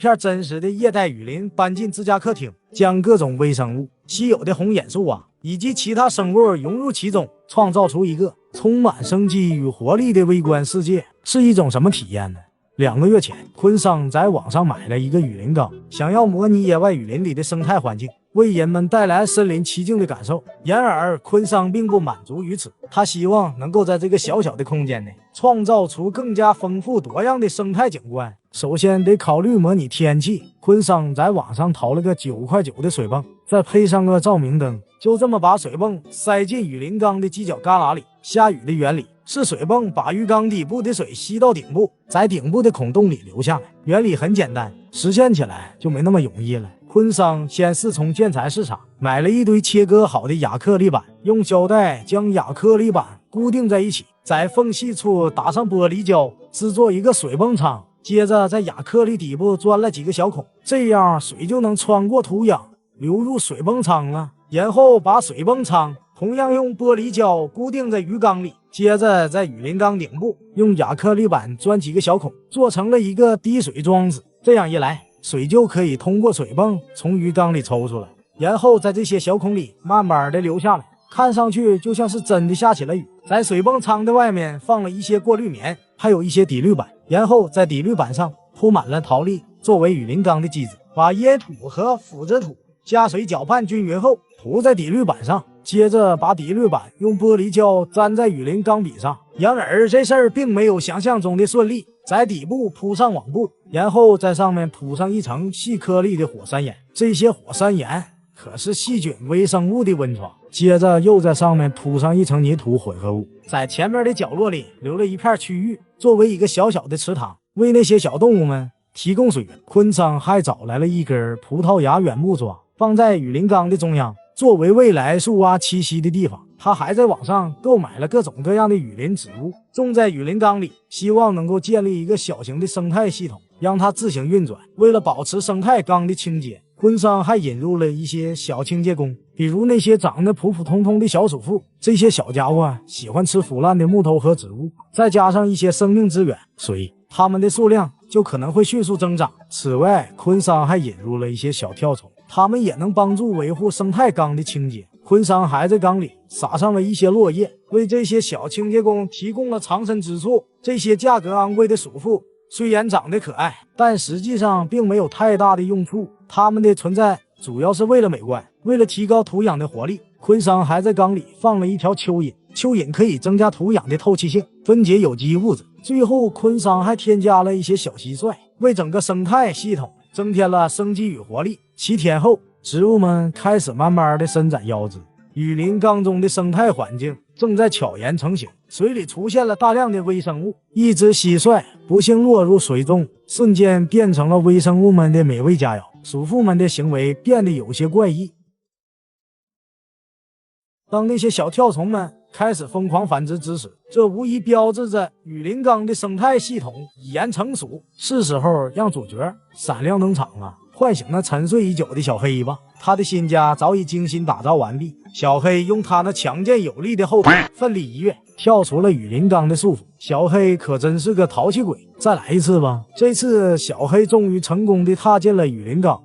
片真实的热带雨林搬进自家客厅，将各种微生物、稀有的红眼树以及其他生物融入其中，创造出一个充满生机与活力的微观世界，是一种什么体验呢？2个月前，昆桑在网上买了一个雨林缸，想要模拟野外雨林里的生态环境，为人们带来身临其境的感受。然而，昆桑并不满足于此，他希望能够在这个小小的空间内创造出更加丰富多样的生态景观。首先得考虑模拟天气，昆桑在网上淘了个9块9的水泵，再配上个照明灯，就这么把水泵塞进雨林缸的犄角旮旯里。下雨的原理是水泵把浴缸底部的水吸到顶部，在顶部的孔洞里流下来。原理很简单，实现起来就没那么容易了。昆桑先是从建材市场买了一堆切割好的亚克力板，用胶带将亚克力板固定在一起，在缝隙处打上玻璃胶，制作一个水泵舱。接着在亚克力底部钻了几个小孔，这样水就能穿过土壤流入水泵舱了。然后把水泵舱同样用玻璃胶固定在鱼缸里，接着在雨林缸顶部用亚克力板钻几个小孔，做成了一个滴水装置。这样一来，水就可以通过水泵从鱼缸里抽出来，然后在这些小孔里慢慢的流下来，看上去就像是真的下起了雨。在水泵舱的外面放了一些过滤棉，还有一些底滤板，然后在底滤板上铺满了陶粒作为雨林缸的基质，把椰土和腐殖土加水搅拌均匀后涂在底滤板上，接着把底滤板用玻璃胶粘在雨林缸壁上。然而这事儿并没有想象中的顺利，在底部铺上网布，然后在上面铺上一层细颗粒的火山岩，这些火山岩可是细菌微生物的温床。接着又在上面铺上一层泥土混合物，在前面的角落里留了一片区域作为一个小小的池塘，为那些小动物们提供水源。昆桑还找来了一根葡萄牙原木桩，放在雨林缸的中央，作为未来树蛙栖息的地方。他还在网上购买了各种各样的雨林植物，种在雨林缸里，希望能够建立一个小型的生态系统，让它自行运转。为了保持生态缸的清洁，昆桑还引入了一些小清洁工，比如那些长得普普通通的小鼠妇。这些小家伙喜欢吃腐烂的木头和植物，再加上一些生命资源，所以它们的数量就可能会迅速增长。此外，昆桑还引入了一些小跳虫，它们也能帮助维护生态缸的清洁。昆桑还在缸里撒上了一些落叶，为这些小清洁工提供了藏身之处。这些价格昂贵的鼠妇虽然长得可爱，但实际上并没有太大的用处，它们的存在主要是为了美观。为了提高土壤的活力，昆桑还在缸里放了一条蚯蚓，蚯蚓可以增加土壤的透气性，分解有机物质。最后，昆桑还添加了一些小蟋蟀，为整个生态系统增添了生机与活力。7天后，植物们开始慢慢的伸展腰肢，雨林缸中的生态环境正在悄然成型，水里出现了大量的微生物。一只蟋蟀不幸落入水中，瞬间变成了微生物们的美味佳肴。鼠妇们的行为变得有些怪异。当那些小跳虫们开始疯狂繁殖之时，这无疑标志着雨林缸的生态系统已然成熟，是时候让主角闪亮登场了。唤醒那沉睡已久的小黑吧，他的新家早已精心打造完毕。小黑用他那强健有力的后腿奋力一跃，跳出了雨林缸的束缚。小黑可真是个淘气鬼，再来一次吧。这次小黑终于成功地踏进了雨林缸。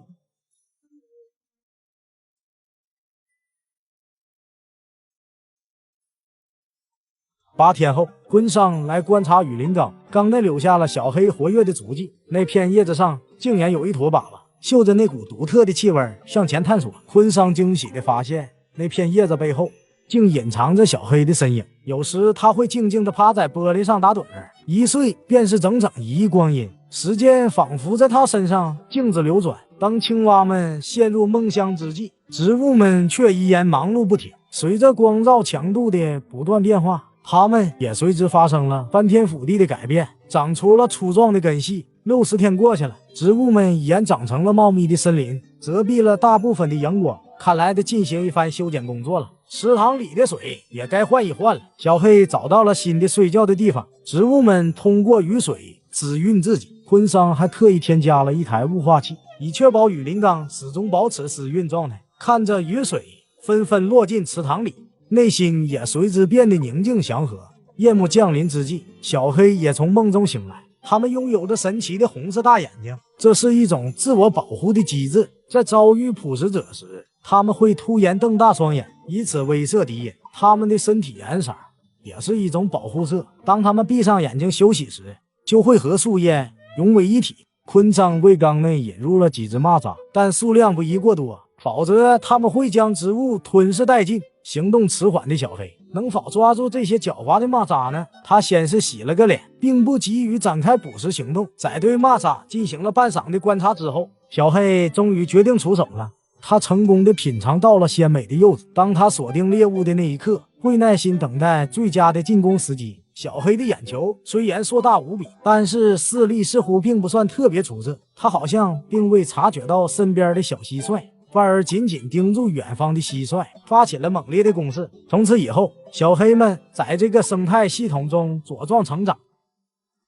8天后，昆桑来观察雨林缸，缸内留下了小黑活跃的足迹。那片叶子上竟然有一坨粑粑，嗅着那股独特的气味，向前探索。昆桑惊喜地发现，那片叶子背后竟隐藏着小黑的身影。有时他会静静地趴在玻璃上打盹儿，一睡便是整整1亿光阴，时间仿佛在他身上静止流转。当青蛙们陷入梦乡之际，植物们却依然忙碌不停。随着光照强度的不断变化，它们也随之发生了翻天覆地的改变，长出了粗壮的根系。60天过去了，植物们已然长成了茂密的森林，遮蔽了大部分的阳光。看来得进行一番修剪工作了。池塘里的水也该换一换了。小黑找到了新的睡觉的地方，植物们通过雨水滋润自己。昆桑还特意添加了一台雾化器，以确保雨林缸始终保持湿润状态。看着雨水纷纷落进池塘里，内心也随之变得宁静祥和。夜幕降临之际，小黑也从梦中醒来。它们拥有着神奇的红色大眼睛，这是一种自我保护的机制，在遭遇捕食者时，它们会突然瞪大双眼，以此威慑敌人。它们的身体颜色也是一种保护色，当它们闭上眼睛休息时，就会和树叶融为一体。昆昌贵缸内引入了几只蚂蚱，但数量不宜过多，否则它们会将植物吞噬殆尽。行动迟缓的小黑能否抓住这些狡猾的蚂蚱呢？他先是洗了个脸，并不急于展开捕食行动，在对蚂蚱进行了半晌的观察之后，小黑终于决定出手了。他成功的品尝到了鲜美的柚子，当他锁定猎物的那一刻，会耐心等待最佳的进攻时机。小黑的眼球虽然硕大无比，但是视力似乎并不算特别出色，他好像并未察觉到身边的小蟋蟀，反而紧紧盯住远方的蟋蟀，发起了猛烈的攻势。从此以后，小黑们在这个生态系统中茁壮成长。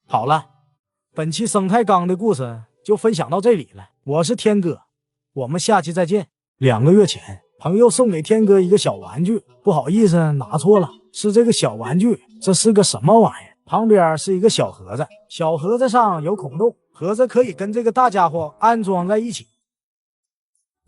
好了，本期生态缸的故事就分享到这里了，我是天哥，我们下期再见。2个月前，朋友送给天哥一个小玩具，不好意思拿错了，是这个小玩具，这是个什么玩意儿？旁边是一个小盒子，小盒子上有孔洞，盒子可以跟这个大家伙安装在一起。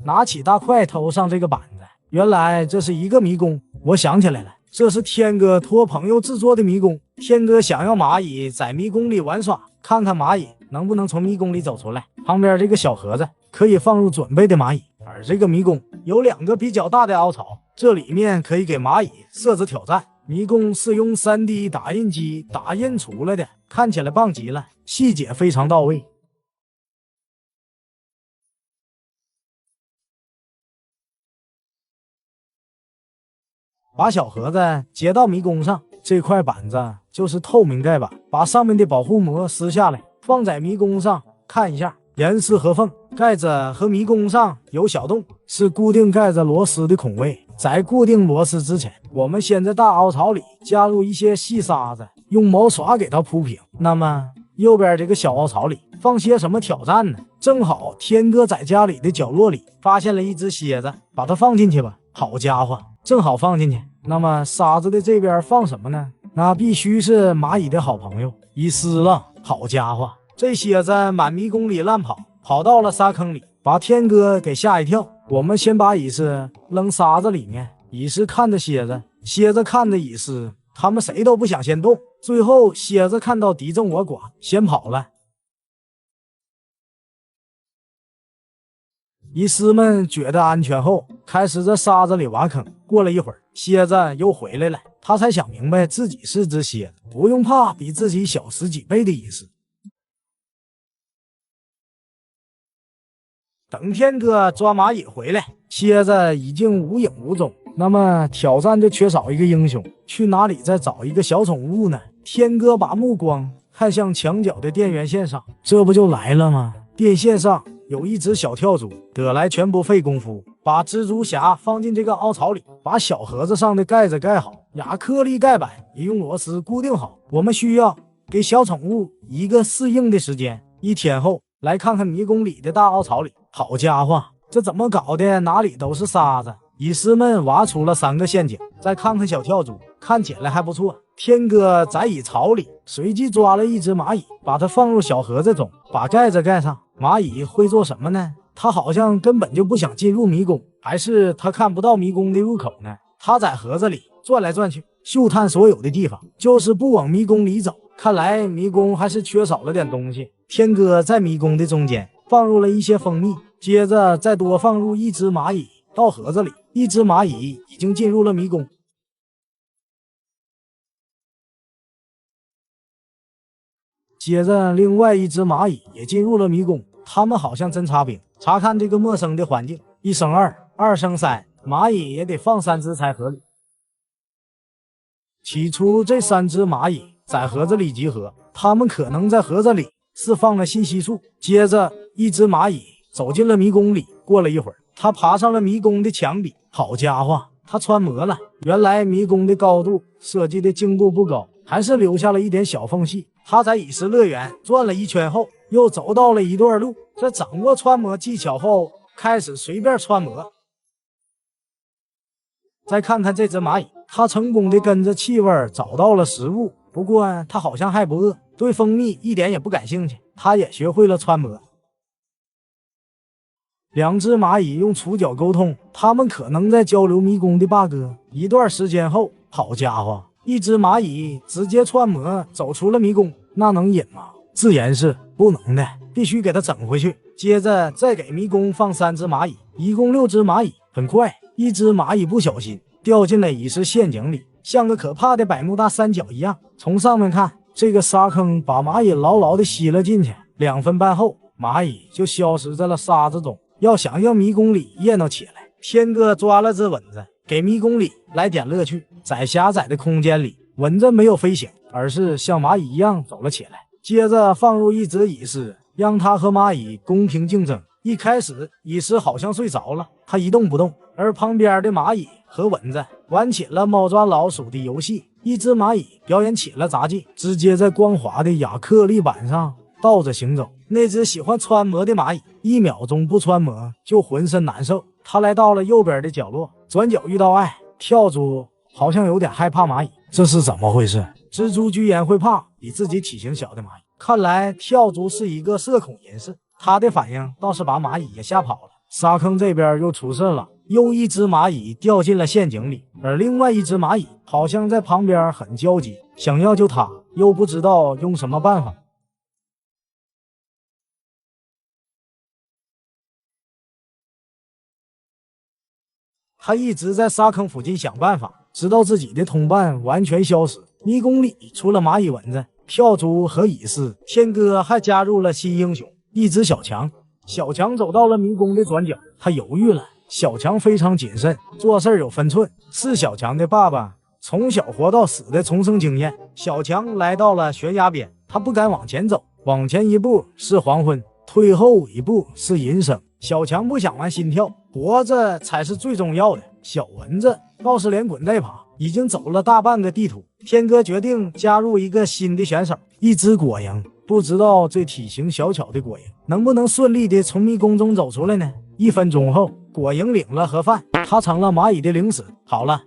拿起大块投上这个板子，原来这是一个迷宫。我想起来了，这是天哥托朋友制作的迷宫。天哥想要蚂蚁在迷宫里玩耍，看看蚂蚁能不能从迷宫里走出来。旁边这个小盒子可以放入准备的蚂蚁，而这个迷宫有2个比较大的凹槽，这里面可以给蚂蚁设置挑战。迷宫是用 3D 打印机打印出来的，看起来棒极了，细节非常到位。把小盒子接到迷宫上，这块板子就是透明盖板，把上面的保护膜撕下来，放在迷宫上看一下，严丝合缝。盖子和迷宫上有小洞，是固定盖子螺丝的孔位。在固定螺丝之前，我们先在大凹槽里加入一些细沙子，用毛刷给它铺平。那么右边这个小凹槽里放些什么挑战呢？正好天哥在家里的角落里发现了一只蝎子，把它放进去吧。好家伙，正好放进去。那么沙子的这边放什么呢？那必须是蚂蚁的好朋友蚁丝了。好家伙，这蝎子满迷宫里乱跑，跑到了沙坑里，把天哥给吓一跳。我们先把蚁丝扔沙子里面，蚁丝看着蝎子，蝎子看着蚁丝，他们谁都不想先动。最后蝎子看到敌众我寡，先跑了。蚁丝们觉得安全后，开始在沙子里挖坑。过了一会儿，蝎子又回来了，他才想明白自己是只蝎子，不用怕比自己小10几倍的蚁丝。等天哥抓蚂蚁回来，蝎子已经无影无踪。那么挑战就缺少一个英雄，去哪里再找一个小宠物呢？天哥把目光看向墙角的电源线上，这不就来了吗？电线上有一只小跳蛛，得来全不费功夫，把蜘蛛侠放进这个凹槽里，把小盒子上的盖子盖好，亚克力盖板也用螺丝固定好。我们需要给小宠物一个适应的时间。1天后，来看看迷宫里的大凹槽里，好家伙，这怎么搞的？哪里都是沙子。蚁丝们挖出了3个陷阱，再看看小跳蛛，看起来还不错。天哥在蚁槽里随即抓了一只蚂蚁，把它放入小盒子中，把盖子盖上。蚂蚁会做什么呢？它好像根本就不想进入迷宫，还是它看不到迷宫的入口呢？它在盒子里转来转去，嗅探所有的地方，就是不往迷宫里走。看来迷宫还是缺少了点东西。天哥在迷宫的中间放入了一些蜂蜜，接着再多放入1只蚂蚁到盒子里。1只蚂蚁已经进入了迷宫。接着另外1只蚂蚁也进入了迷宫，他们好像侦察兵，查看这个陌生的环境。1生2，2生3，蚂蚁也得放3只才合理。起初这3只蚂蚁在盒子里集合，它们可能在盒子里释放了信息素。接着1只蚂蚁走进了迷宫里，过了一会儿，它爬上了迷宫的墙壁。好家伙，它穿模了。原来迷宫的高度设计的精度不高，还是留下了一点小缝隙。他在蚁食乐园转了1圈后，又走到了一段路，在掌握穿模技巧后，开始随便穿模。再看看这只蚂蚁，它成功的跟着气味找到了食物，不过它好像还不饿，对蜂蜜一点也不感兴趣。它也学会了穿模。两只蚂蚁用触角沟通，它们可能在交流迷宫的 bug。一段时间后，好家伙，一只蚂蚁直接穿模走出了迷宫，那能引吗？自言是不能的，必须给它整回去。接着再给迷宫放3只蚂蚁，一共6只蚂蚁。很快，一只蚂蚁不小心掉进了蚁石陷阱里，像个可怕的百慕大三角一样。从上面看，这个沙坑把蚂蚁牢牢地吸了进去。2分半后，蚂蚁就消失在了沙子中。要想让迷宫里热闹起来，天哥抓了只蚊子，给迷宫里来点乐趣。在狭窄的空间里，蚊子没有飞行，而是像蚂蚁一样走了起来。接着放入一只蚁狮，让它和蚂蚁公平竞争。一开始，蚁狮好像睡着了，它一动不动，而旁边的蚂蚁和蚊子玩起了猫抓老鼠的游戏。一只蚂蚁表演起了杂技，直接在光滑的亚克力板上倒着行走。那只喜欢穿模的蚂蚁1秒钟不穿模就浑身难受，它来到了右边的角落，转角遇到爱跳蛛，好像有点害怕蚂蚁，这是怎么回事？蜘蛛居然会怕比自己体型小的蚂蚁，看来跳蛛是一个社恐人士。他的反应倒是把蚂蚁也吓跑了。沙坑这边又出事了，又一只蚂蚁掉进了陷阱里，而另外一只蚂蚁好像在旁边很焦急，想要救它，又不知道用什么办法。他一直在沙坑附近想办法，直到自己的同伴完全消失。迷宫里除了蚂蚁、蚊子、跳蛛和蚁狮，天哥还加入了新英雄，一只小强。小强走到了迷宫的转角，他犹豫了。小强非常谨慎，做事有分寸，是小强的爸爸从小活到死的重生经验。小强来到了悬崖边，他不敢往前走，往前一步是黄昏，退后一步是银生。小强不想玩心跳，活着才是最重要的。小蚊子倒是连滚带爬，已经走了大半个地图。天哥决定加入一个新的选手，一只果蝇。不知道这体型小巧的果蝇能不能顺利的从迷宫中走出来呢？1分钟后，果蝇领了盒饭，它成了蚂蚁的零食。好了，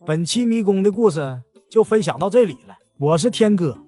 本期迷宫的故事就分享到这里了，我是天哥，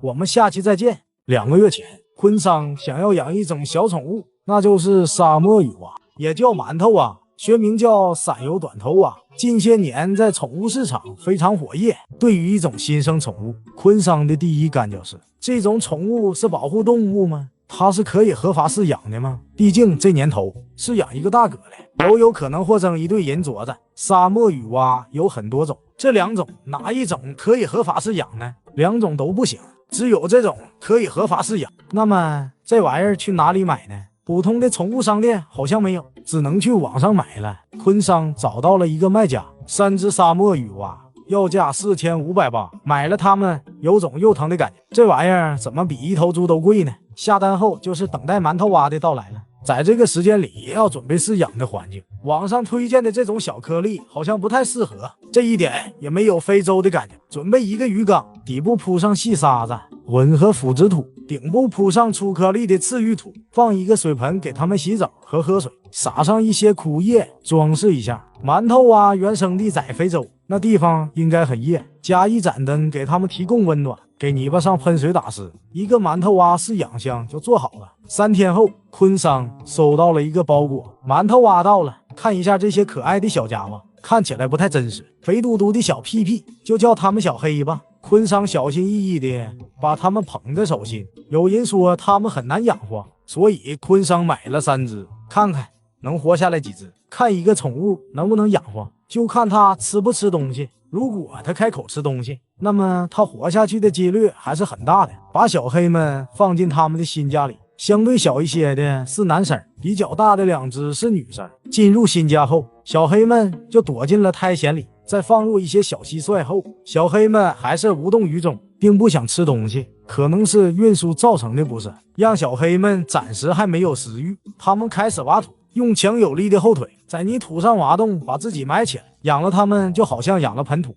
我们下期再见。2个月前，昆桑想要养一种小宠物，那就是沙漠雨蛙，也叫馒头蛙，学名叫闪油短头蛙。近些年在宠物市场非常活跃。对于一种新生宠物，昆桑的第一感就是：这种宠物是保护动物吗？它是可以合法饲养的吗？毕竟这年头饲养一个大哥的都有可能获生一对人镯子。沙漠雨蛙有很多种，这2种哪一种可以合法饲养呢？2种都不行，只有这种可以合法饲养。那么这玩意儿去哪里买呢？普通的宠物商店好像没有，只能去网上买了。昆桑找到了一个卖家，3只沙漠雨蛙，要价4500八，买了它们有种又疼的感觉。这玩意儿怎么比一头猪都贵呢？下单后就是等待馒头蛙的到来了。在这个时间里也要准备饲养的环境，网上推荐的这种小颗粒好像不太适合，这一点也没有非洲的感觉。准备一个鱼缸，底部铺上细沙子，混合腐殖土，顶部铺上粗颗粒的刺芋土，放一个水盆给它们洗澡和喝水，撒上一些枯叶装饰一下。馒头蛙原生地在非洲，那地方应该很热，加一盏灯给它们提供温暖，给泥巴上喷水打湿，一个馒头蛙饲养箱就做好了。3天后，昆桑收到了一个包裹，馒头蛙到了，看一下这些可爱的小家伙，看起来不太真实，肥嘟嘟的小屁屁，就叫他们小黑吧。昆桑小心翼翼地把它们捧在手心。有人说它们很难养活，所以昆桑买了3只，看看能活下来几只。看一个宠物能不能养活，就看它吃不吃东西。如果它开口吃东西，那么它活下去的几率还是很大的。把小黑们放进他们的新家里，相对小一些的是男生，比较大的2只是女生。进入新家后，小黑们就躲进了苔藓里。再放入一些小蟋蟀后，小黑们还是无动于衷，并不想吃东西。可能是运输造成的不适，让小黑们暂时还没有食欲。他们开始挖土，用强有力的后腿在泥土上挖洞，把自己埋起来。养了它们就好像养了盆土。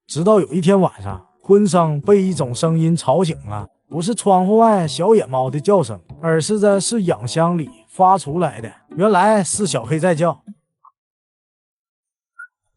直到有一天晚上，昆桑被一种声音吵醒了，不是窗户外小野猫的叫声，而是在饲养箱里发出来的。原来是小黑在叫。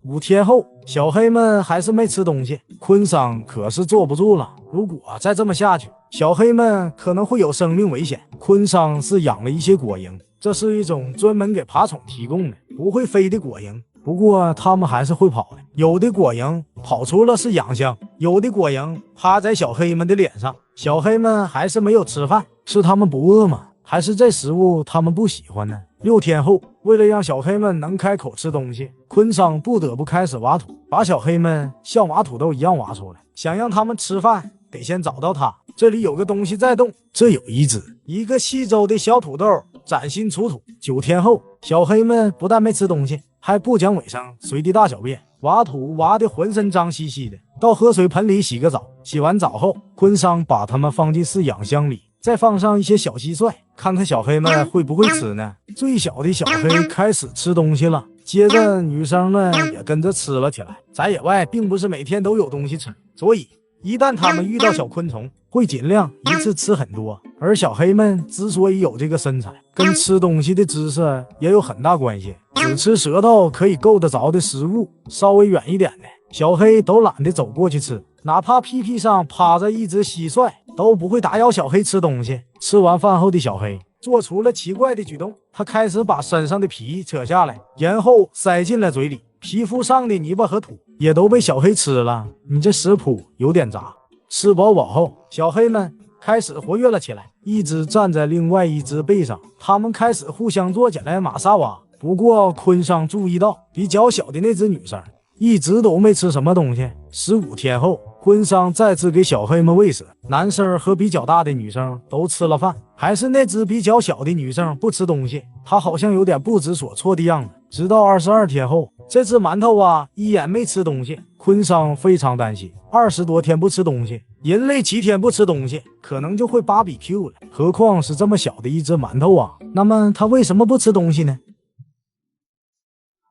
5天后，小黑们还是没吃东西，昆桑可是坐不住了。如果再这么下去，小黑们可能会有生命危险。昆桑是养了一些果蝇，这是一种专门给爬虫提供的不会飞的果蝇。不过它们还是会跑的，有的果蝇跑出了是洋相，有的果蝇趴在小黑们的脸上。小黑们还是没有吃饭，是他们不饿吗？还是这食物他们不喜欢呢？6天后，为了让小黑们能开口吃东西，昆桑不得不开始挖土，把小黑们像挖土豆一样挖出来。想让他们吃饭，得先找到它。这里有个东西在动，这有一个细周的小土豆崭新出土。9天后，小黑们不但没吃东西，还不讲卫生，随地大小便，挖土挖得浑身脏兮兮的。到河水盆里洗个澡，洗完澡后，昆桑把它们放进饲养箱里，再放上一些小蟋蟀，看看小黑们会不会吃呢？最小的小黑开始吃东西了，接着女生们也跟着吃了起来。在野外并不是每天都有东西吃，所以一旦他们遇到小昆虫，会尽量一次吃很多。而小黑们之所以有这个身材，跟吃东西的姿势也有很大关系。只吃舌头可以够得着的食物，稍微远一点的小黑都懒得走过去吃，哪怕屁屁上趴着一只蟋蟀都不会打扰小黑吃东西。吃完饭后的小黑做出了奇怪的举动，他开始把身上的皮扯下来，然后塞进了嘴里，皮肤上的泥巴和土也都被小黑吃了。你这食谱有点杂。吃饱后，小黑们开始活跃了起来，一只站在另外一只背上，他们开始互相做起来马萨瓦。不过昆桑注意到比较小的那只女生一直都没吃什么东西。15天后，昆桑再次给小黑们喂食，男生和比较大的女生都吃了饭，还是那只比较小的女生不吃东西，她好像有点不知所措的样子。直到22天后，这只馒头依然没吃东西，昆桑非常担心，20多天不吃东西，人类7天不吃东西可能就会BBQ了，何况是这么小的一只馒头那么它为什么不吃东西呢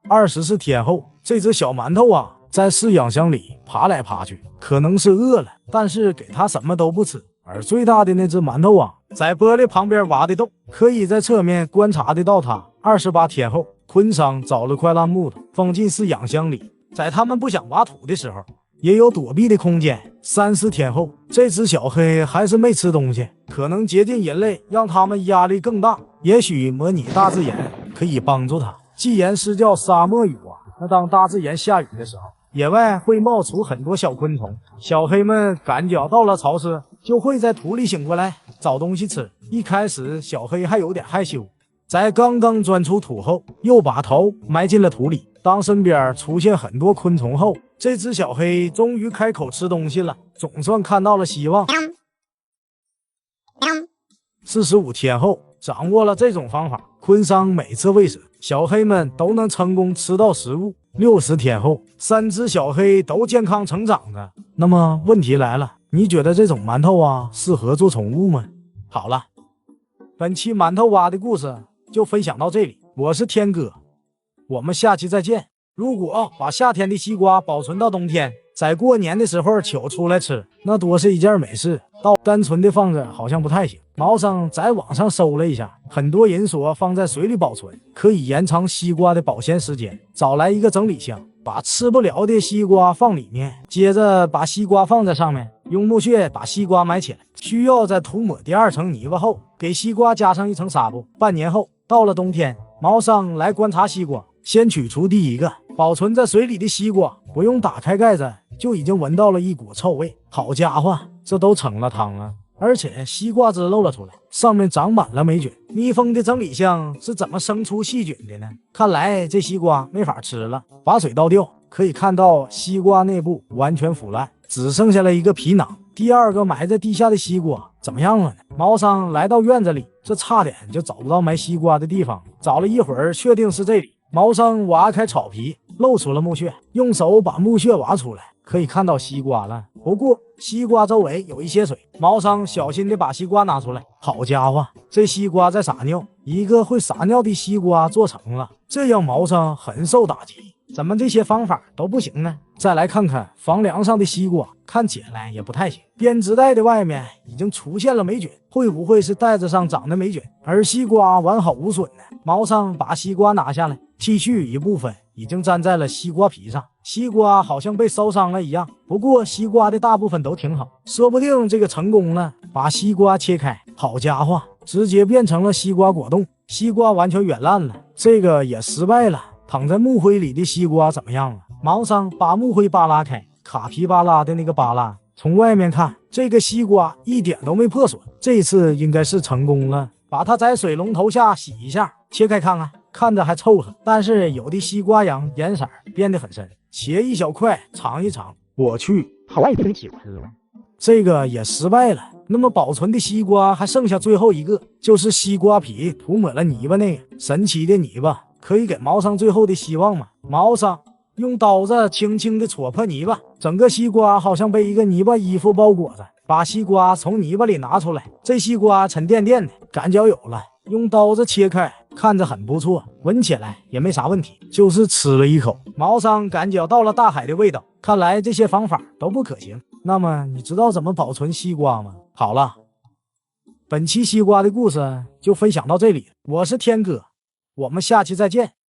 ？24天后，这只小馒头在饲养箱里爬来爬去，可能是饿了，但是给它什么都不吃。而最大的那只馒头在玻璃旁边挖的洞，可以在侧面观察得到它。28天后，昆桑找了块烂木头放进饲养箱里，在他们不想挖土的时候也有躲避的空间。3、4天后，这只小黑还是没吃东西，可能接近人类让他们压力更大，也许模拟大自然可以帮助它。既然是叫沙漠雨那当大自然下雨的时候，野外会冒出很多小昆虫，小黑们感觉到了潮湿，就会在土里醒过来找东西吃。一开始小黑还有点害羞，在刚刚钻出土后，又把头埋进了土里。当身边出现很多昆虫后，这只小黑终于开口吃东西了，总算看到了希望。45天后，掌握了这种方法，昆桑每次喂食，小黑们都能成功吃到食物。60天后，3只小黑都健康成长了。那么问题来了，你觉得这种馒头适合做宠物吗？好了，本期馒头的故事就分享到这里，我是天哥，我们下期再见。如果把夏天的西瓜保存到冬天，在过年的时候取出来吃，那多是一件美事。单纯的放着好像不太行。毛生在网上搜了一下，很多人说放在水里保存可以延长西瓜的保鲜时间。找来一个整理箱，把吃不了的西瓜放里面，接着把西瓜放在上面，用木屑把西瓜埋起来，需要再涂抹第2层泥巴后，给西瓜加上1层纱布。半年后，到了冬天，毛生来观察西瓜，先取出第一个保存在水里的西瓜，不用打开盖子就已经闻到了一股臭味。好家伙，这都成了汤了，而且西瓜汁漏了出来，上面长满了霉菌。密封的整理箱是怎么生出细菌的呢？看来这西瓜没法吃了。把水倒掉，可以看到西瓜内部完全腐烂，只剩下了一个皮囊。第2个埋在地下的西瓜怎么样了呢？毛生来到院子里，这差点就找不到埋西瓜的地方，找了一会儿确定是这里。毛生挖开草皮，露出了木屑，用手把木屑挖出来，可以看到西瓜了。不过西瓜周围有一些水，毛生小心地把西瓜拿出来。好家伙，这西瓜在撒尿，一个会撒尿的西瓜做成了，这让毛生很受打击。怎么这些方法都不行呢？再来看看房梁上的西瓜，看起来也不太行。编织袋的外面已经出现了霉菌，会不会是袋子上长的霉菌，而西瓜完好无损呢？毛生把西瓜拿下来，剃去一部分，已经粘在了西瓜皮上，西瓜好像被烧伤了一样。不过西瓜的大部分都挺好，说不定这个成功了。把西瓜切开，好家伙，直接变成了西瓜果冻，西瓜完全软烂了。这个也失败了。躺在木灰里的西瓜怎么样了？毛桑把木灰扒拉开，卡皮巴拉的那个扒拉，从外面看，这个西瓜一点都没破损，这次应该是成功了。把它在水龙头下洗一下，切开看看，看着还凑合，但是有的西瓜瓤颜色变得很深。切一小块尝一尝，我去，好爱吃西瓜了。这个也失败了。那么保存的西瓜还剩下最后一个，就是西瓜皮涂抹了泥巴那个神奇的泥巴，可以给毛桑最后的希望吗？毛桑用刀子轻轻地戳破泥巴，整个西瓜好像被一个泥巴衣服包裹着。把西瓜从泥巴里拿出来，这西瓜沉甸甸的，感觉有了。用刀子切开，看着很不错，闻起来也没啥问题，就是吃了一口，毛桑感觉到了大海的味道。看来这些方法都不可行。那么你知道怎么保存西瓜吗？好了，本期西瓜的故事就分享到这里，我是天哥，我们下期再见。